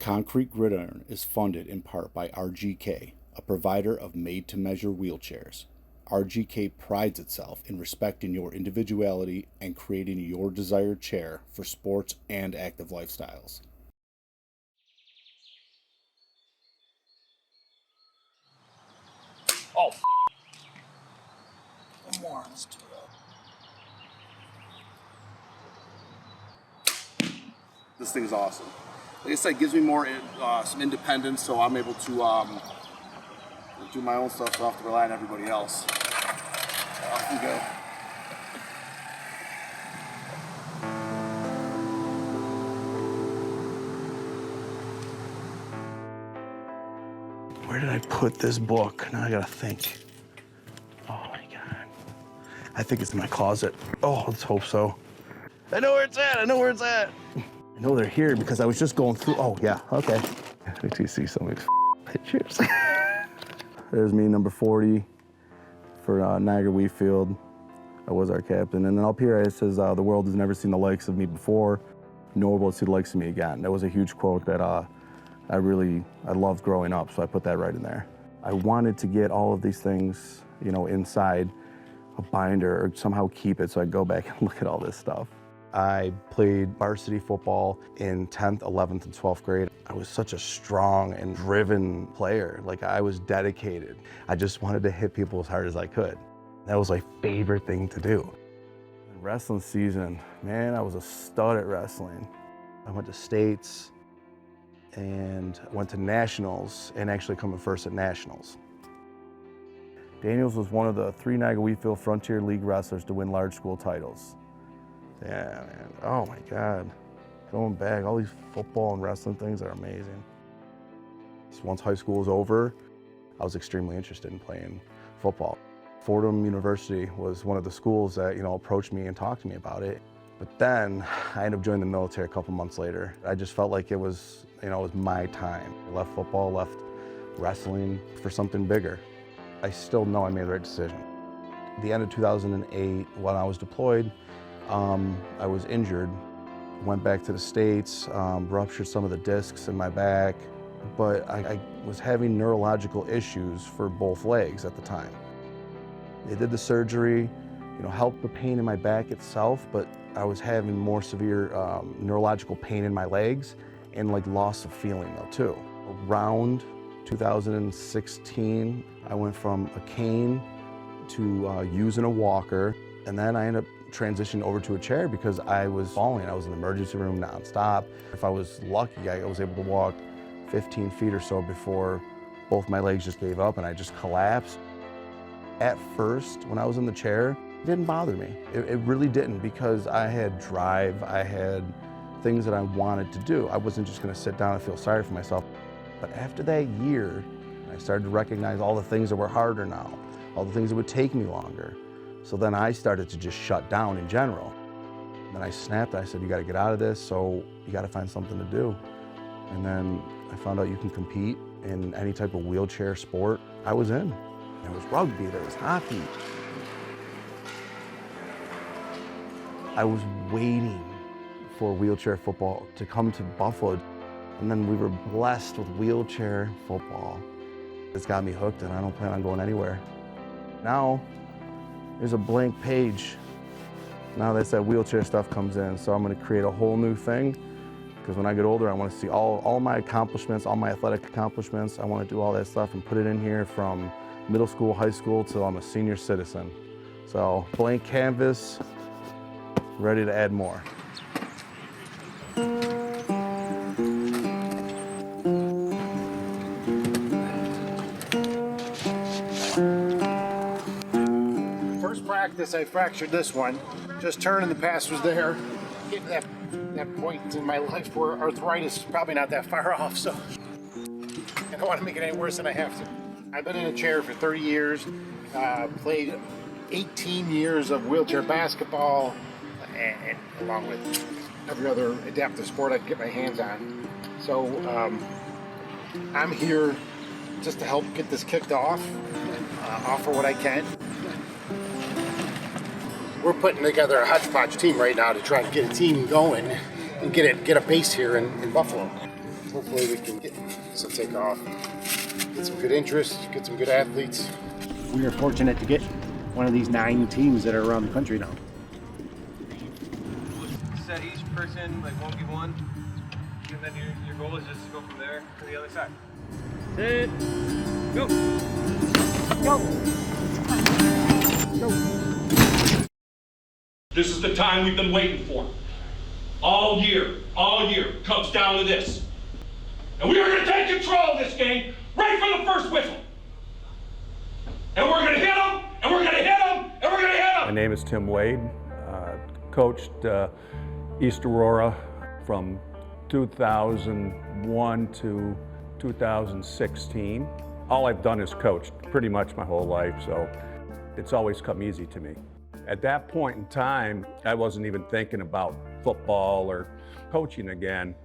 Concrete Gridiron is funded in part by RGK, a provider of made-to-measure wheelchairs. RGK prides itself in respecting your individuality and creating your desired chair for sports and active lifestyles. Oh, one more. Let's do that. This thing's awesome. Like I said, it gives me more some independence, so I'm able to do my own stuff, so I don't have to rely on everybody else. Off we go. Where did I put this book? Now I gotta think. Oh my God. I think it's in my closet. Oh, let's hope so. I know where it's at. I know they're here because I was just going through. Oh yeah, okay. Wait till you see some of these pictures. There's me, number 40 for Niagara Wheatfield. I was our captain. And then up here it says, the world has never seen the likes of me before, nor will it see the likes of me again. That was a huge quote that I loved growing up, so I put that right in there. I wanted to get all of these things, inside a binder or somehow keep it so I go back and look at all this stuff. I played varsity football in 10th, 11th, and 12th grade. I was such a strong and driven player. Like, I was dedicated. I just wanted to hit people as hard as I could. That was my favorite thing to do. Wrestling season, man, I was a stud at wrestling. I went to states and went to nationals and actually coming first at nationals. Daniels was one of the 3 Niagara Wheatfield Frontier League wrestlers to win large school titles. Yeah, man, oh my God. Going back, all these football and wrestling things are amazing. Once high school was over, I was extremely interested in playing football. Fordham University was one of the schools that, approached me and talked to me about it. But then I ended up joining the military a couple months later. I just felt like it was, it was my time. I left football, left wrestling for something bigger. I still know I made the right decision. At the end of 2008, when I was deployed, I was injured. Went back to the States, ruptured some of the discs in my back, but I was having neurological issues for both legs at the time. They did the surgery, helped the pain in my back itself, but I was having more severe neurological pain in my legs and loss of feeling though too. Around 2016, I went from a cane to using a walker, and then I ended up transitioning over to a chair because I was falling. I was in the emergency room nonstop. If I was lucky, I was able to walk 15 feet or so before both my legs just gave up and I just collapsed. At first, when I was in the chair, it didn't bother me. It really didn't, because I had drive, I had things that I wanted to do. I wasn't just gonna sit down and feel sorry for myself. But after that year, I started to recognize all the things that were harder now, all the things that would take me longer. So then I started to just shut down in general. And then I snapped, I said, you gotta get out of this, so you gotta find something to do. And then I found out you can compete in any type of wheelchair sport. I was in. There was rugby, there was hockey. I was waiting for wheelchair football to come to Buffalo. And then we were blessed with wheelchair football. It's got me hooked and I don't plan on going anywhere. Now, there's a blank page. Now that wheelchair stuff comes in, so I'm gonna create a whole new thing, because when I get older, I wanna see all my accomplishments, all my athletic accomplishments. I wanna do all that stuff and put it in here from middle school, high school, till I'm a senior citizen. So, blank canvas, ready to add more. Practice, I fractured this one. Just turning, the pass was there. Getting to that point in my life where arthritis is probably not that far off, so I don't want to make it any worse than I have to. I've been in a chair for 30 years, played 18 years of wheelchair basketball, and along with every other adaptive sport I can get my hands on. So I'm here just to help get this kicked off, offer what I can. We're putting together a hodgepodge team right now to try to get a team going and get a base here in Buffalo. hopefully we can get this to take off, get some good interest, get some good athletes. We are fortunate to get one of these 9 teams that are around the country now. Set each person like 1v1, and then your goal is just to go from there to the other side. Sit. Go. Go. Go. This is the time we've been waiting for. All year comes down to this. And we are going to take control of this game right from the first whistle. And we're going to hit them, and we're going to hit them, and we're going to hit them. My name is Tim Wade. Coached East Aurora from 2001 to 2016. All I've done is coached pretty much my whole life, so it's always come easy to me. At that point in time, I wasn't even thinking about football or coaching again.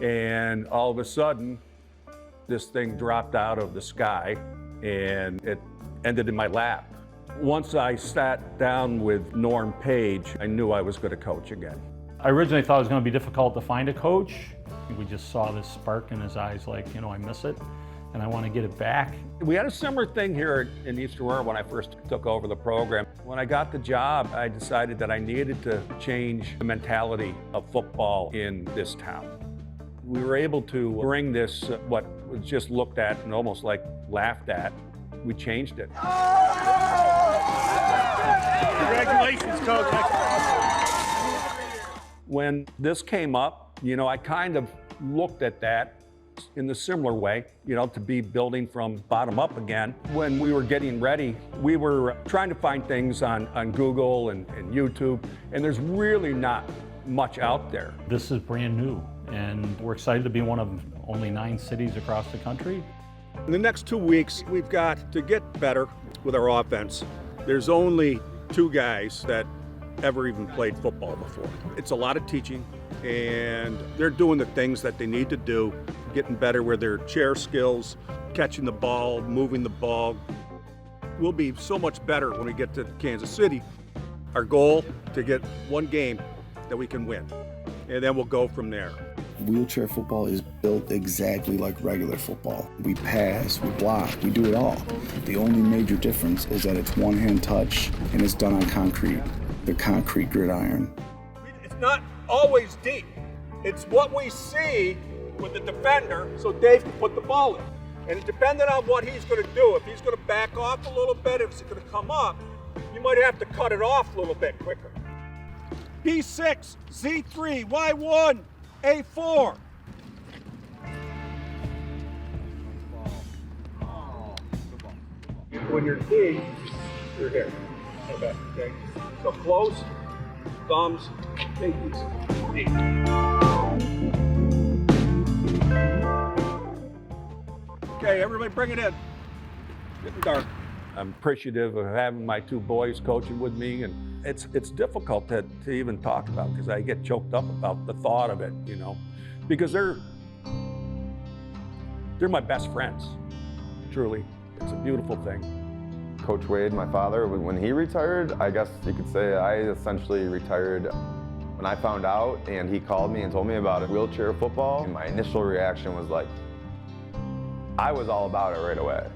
And all of a sudden, this thing dropped out of the sky and it ended in my lap. Once I sat down with Norm Page, I knew I was going to coach again. I originally thought it was going to be difficult to find a coach. We just saw this spark in his eyes like, I miss it and I want to get it back. We had a similar thing here in East Aurora when I first took over the program. When I got the job, I decided that I needed to change the mentality of football in this town. We were able to bring this, what was just looked at and almost like laughed at, we changed it. Congratulations, Coach. When this came up, I kind of looked at that in the similar way, to be building from bottom up again. When we were getting ready, we were trying to find things on Google and YouTube, and there's really not much out there. This is brand new, and we're excited to be one of only 9 cities across the country. In the next 2 weeks, we've got to get better with our offense. There's only 2 guys that ever even played football before. It's a lot of teaching, and they're doing the things that they need to do, getting better with their chair skills, catching the ball, moving the ball. We'll be so much better when we get to Kansas City. Our goal, to get 1 game that we can win, and then we'll go from there. Wheelchair football is built exactly like regular football. We pass, we block, we do it all. The only major difference is that it's one-hand touch and it's done on concrete, the concrete gridiron. It's not always deep. It's what we see with the defender so Dave can put the ball in. And depending on what he's going to do, if he's going to back off a little bit, if it's going to come up, you might have to cut it off a little bit quicker. B6, Z3, Y1, A4. When you're D, you're here. Okay. So close, thumbs, pinkies, D. Okay, everybody bring it in. Getting dark. I'm appreciative of having my 2 boys coaching with me, and it's difficult to even talk about because I get choked up about the thought of it, because they're my best friends, truly. It's a beautiful thing. Coach Wade, my father, when he retired, I guess you could say I essentially retired. When I found out and he called me and told me about wheelchair football, my initial reaction was like, I was all about it right away,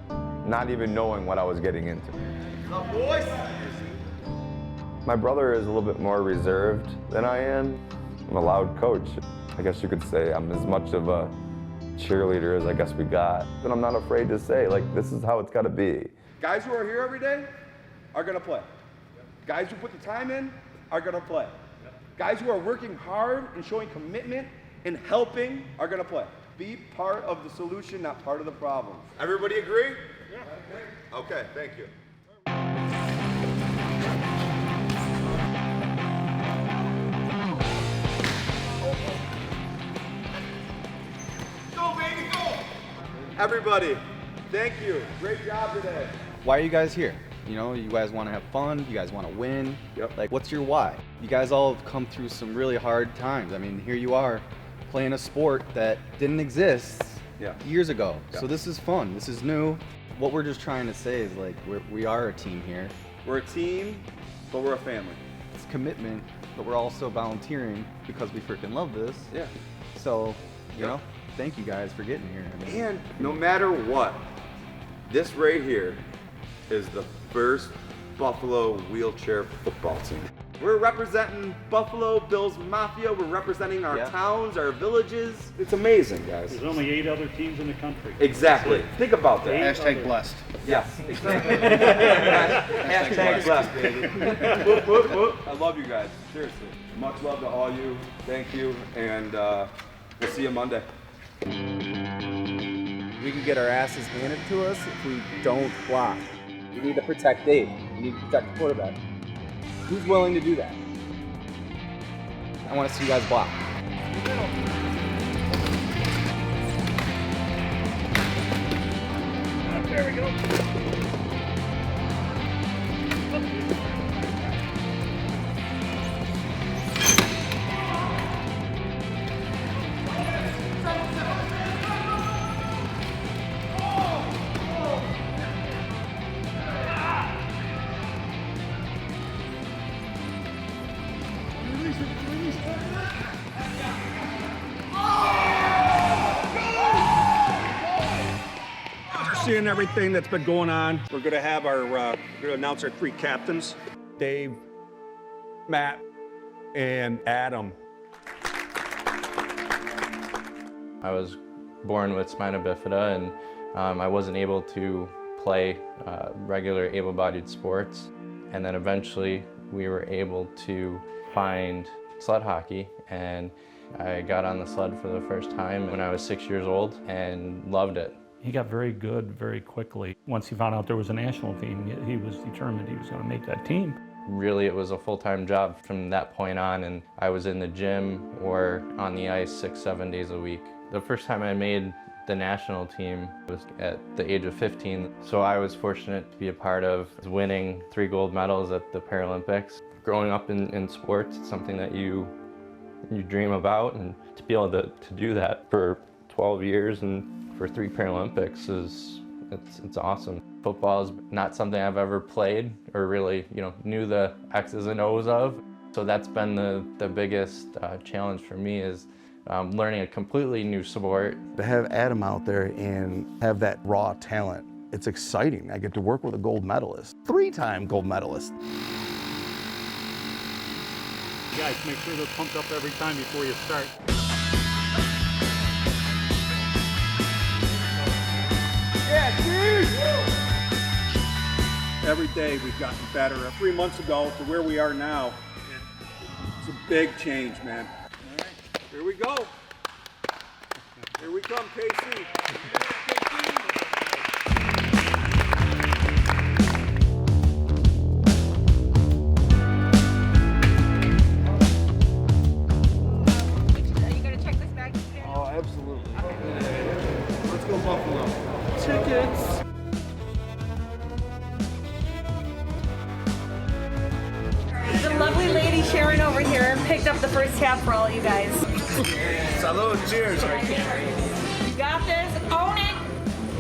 not even knowing what I was getting into. Boys. My brother is a little bit more reserved than I am. I'm a loud coach. I guess you could say I'm as much of a cheerleader as I guess we got. And I'm not afraid to say, this is how it's got to be. Guys who are here every day are going to play. Guys who put the time in are going to play. Guys who are working hard and showing commitment and helping are going to play. Be part of the solution, not part of the problem. Everybody agree? Yeah. Okay, thank you. Go, baby, go! Everybody, thank you. Great job today. Why are you guys here? You guys want to have fun, you guys want to win. Yep. What's your why? You guys all have come through some really hard times. Here you are playing a sport that didn't exist years ago. Yeah. So this is fun, this is new. What we're just trying to say is we are a team here. We're a team, but we're a family. It's commitment, but we're also volunteering because we freaking love this. Yeah. So, you know, thank you guys for getting here. I mean, And no matter what, this right here is the first Buffalo wheelchair football team. We're representing Buffalo Bills Mafia. We're representing our towns, our villages. It's amazing, guys. There's only 8 other teams in the country. Exactly. Think about that. Hashtag blessed. Yes. Hashtag blessed, baby. Whoop, whoop, whoop. I love you guys. Seriously. Much love to all you. Thank you. And we'll see you Monday. we can get our asses handed to us if we don't block. We need to protect Dave. We need to protect the quarterback. Who's willing to do that? I want to see you guys block. There we go. Seeing everything that's been going on, we're going to have our, we're going to announce our 3 captains. Dave, Matt, and Adam. I was born with spina bifida, and I wasn't able to play regular able-bodied sports. And then eventually we were able to find sled hockey, and I got on the sled for the first time when I was 6 years old and loved it. He got very good very quickly. Once he found out there was a national team, he was determined he was going to make that team. Really, it was a full-time job from that point on, and I was in the gym or on the ice 6-7 days a week. The first time I made the national team was at the age of 15, so I was fortunate to be a part of winning 3 gold medals at the Paralympics. Growing up in sports, it's something that you dream about, and to be able to do that for 12 years and for 3 Paralympics it's awesome. Football is not something I've ever played or really, knew the X's and O's of. So that's been the biggest challenge for me is learning a completely new sport. To have Adam out there and have that raw talent, it's exciting. I get to work with a gold medalist, 3-time gold medalist. Guys, make sure they're pumped up every time before you start. Yeah, dude! Every day we've gotten better. 3 months ago to where we are now, it's a big change, man. All right, here we go. Here we come, KC. Are you going to check this bag? Oh, absolutely. Let's go Buffalo. Tickets. The lovely lady Sharon over here picked up the first tab for all you guys. Salud, cheers. You got this. Own it.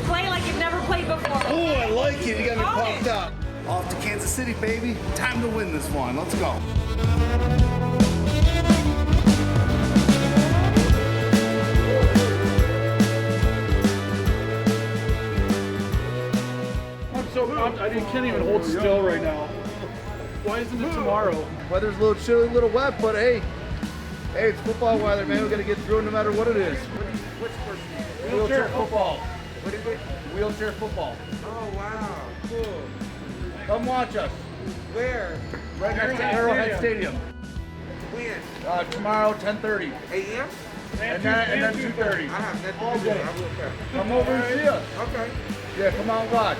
Play like you've never played before. Oh, I like it. You got me Own pumped it. up. Off to Kansas City, baby. Time to win this one. Let's go. I can't even hold still right now. Why isn't it tomorrow? Weather's a little chilly, a little wet, but hey, it's football weather, man. We got to get through it no matter what it is. Which person? Wheelchair football. What is it? Wheelchair football. Oh, wow. Cool. Come watch us. Where? Right next to Arrowhead Stadium. When? Tomorrow, 10:30. A.M.? And then 2:30. I have nothing All to do. day. I will care. Come over and see us. Okay. Yeah, come out and watch.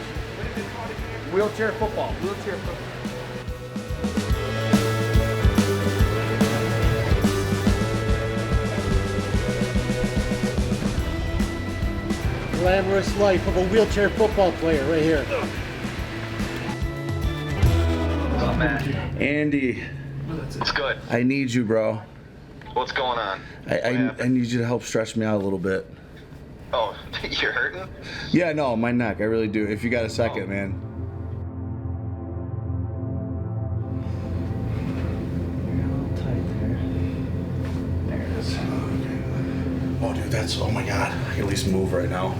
Wheelchair football. Wheelchair football. Glamorous life of a wheelchair football player right here. Oh, man. Andy, It's good. I need you, bro. What's going on? I need you to help stretch me out a little bit. Oh, you're hurting? Yeah, no, my neck. I really do. If you got a second, man. Tight there. There it is. Oh, dude, That's, oh my God, I can at least move right now.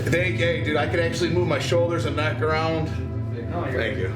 Thank you, dude. I can actually move my shoulders and neck around. Thank you.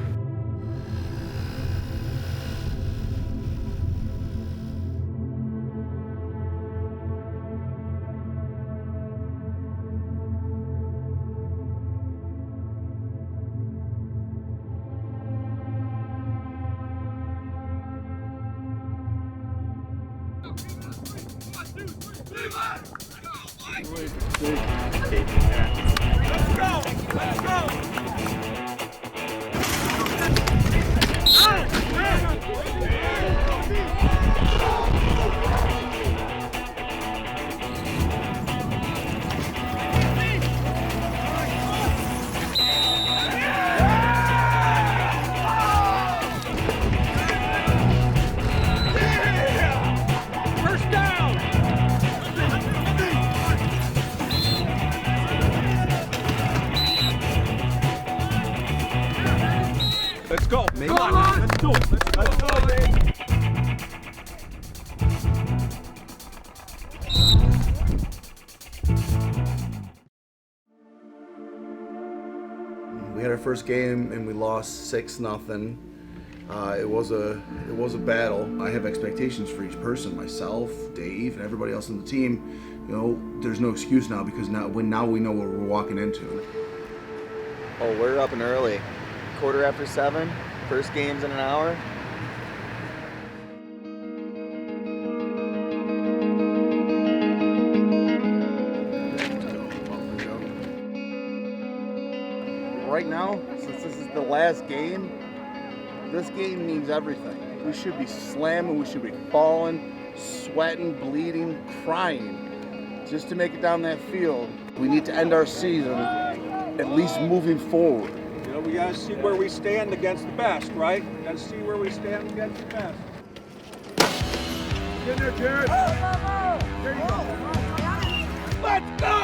Let's go. Come on. Let's do it. Let's go, baby. We had our first game and we lost 6-0. It was a battle. I have expectations for each person, myself, Dave, and everybody else on the team. You know, there's no excuse now because now we know what we're walking into. Oh, we're up and early. 7:15. First game's in an hour. Right now, since this is the last game, this game means everything. We should be slamming, we should be falling, sweating, bleeding, crying just to make it down that field. We need to end our season at least moving forward. You know, we got to see where we stand against the best, right? We got to see where we stand against the best. Get in there, Jared. There you go. Let's go!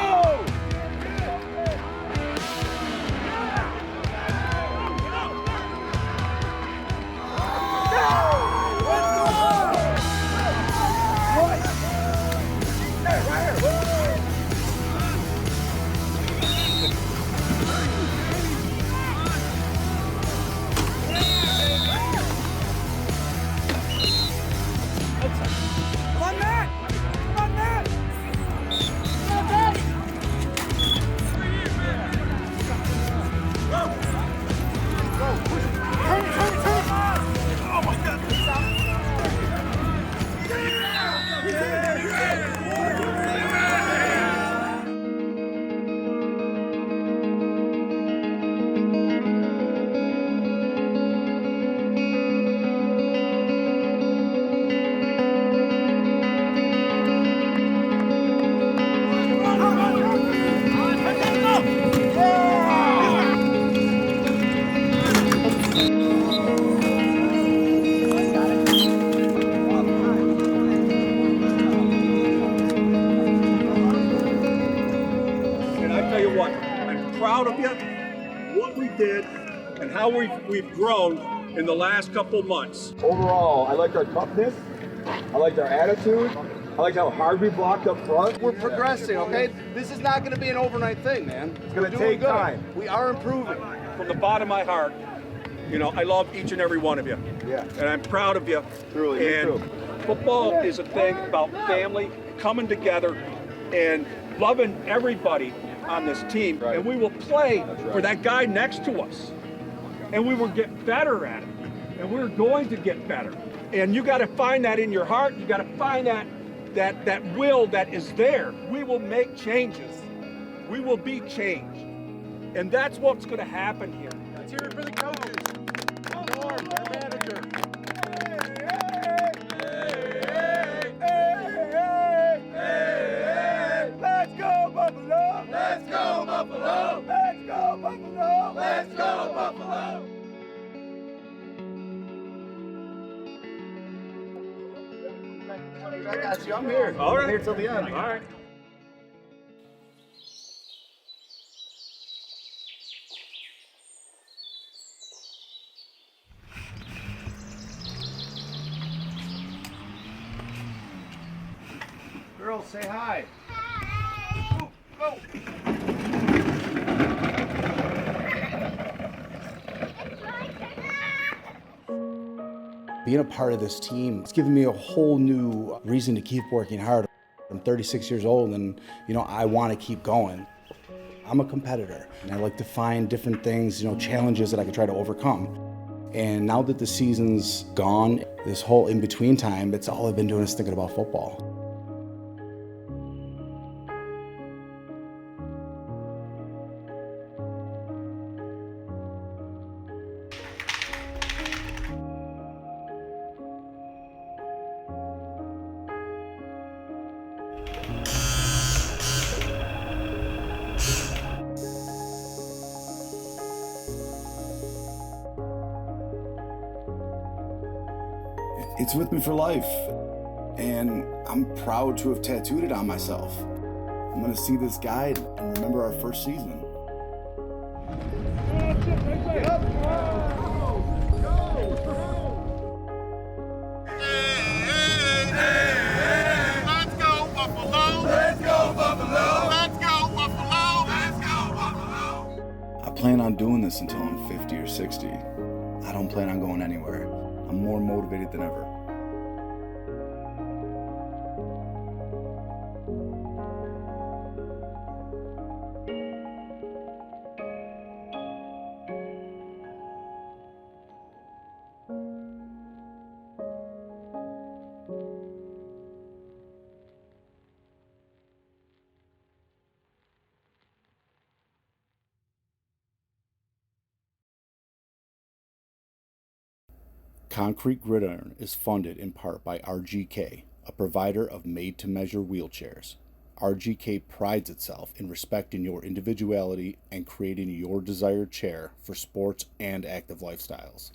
How we've grown in the last couple months. Overall, I liked our toughness. I liked our attitude. I liked how hard we blocked up front. We're progressing, okay? This is not going to be an overnight thing, man. It's going to take time. We are improving. From the bottom of my heart, you know, I love each and every one of you. Yeah. And I'm proud of you. Truly, and football is a thing about family, coming together, and loving everybody on this team. Right. And we will play for that guy next to us. And we will get better at it. And we're going to get better. And you got to find that in your heart. You got to find that will that is there. We will make changes. We will be changed. And that's what's going to happen here. Let's hear it for the coaches. Norm, your manager. Let's go, Buffalo! Let's go, Buffalo! Let's go, Buffalo! Let's go, Buffalo! I got you. I'm here. All right. I'm here till the end. All right. girls, say hi. Being a part of this team, it's given me a whole new reason to keep working hard. I'm 36 years old and, I want to keep going. I'm a competitor and I like to find different things, challenges that I can try to overcome. And now that the season's gone, this whole in-between time, that's all I've been doing is thinking about football. It's with me for life, and I'm proud to have tattooed it on myself. I'm gonna see this guide and remember our first season. Let's go Buffalo! Let's go Buffalo! Let's go Buffalo! Let's go Buffalo! I plan on doing this until I'm 50 or 60. I don't plan on going anywhere. I'm more motivated than ever. Concrete Gridiron is funded in part by RGK, a provider of made-to-measure wheelchairs. RGK prides itself in respecting your individuality and creating your desired chair for sports and active lifestyles.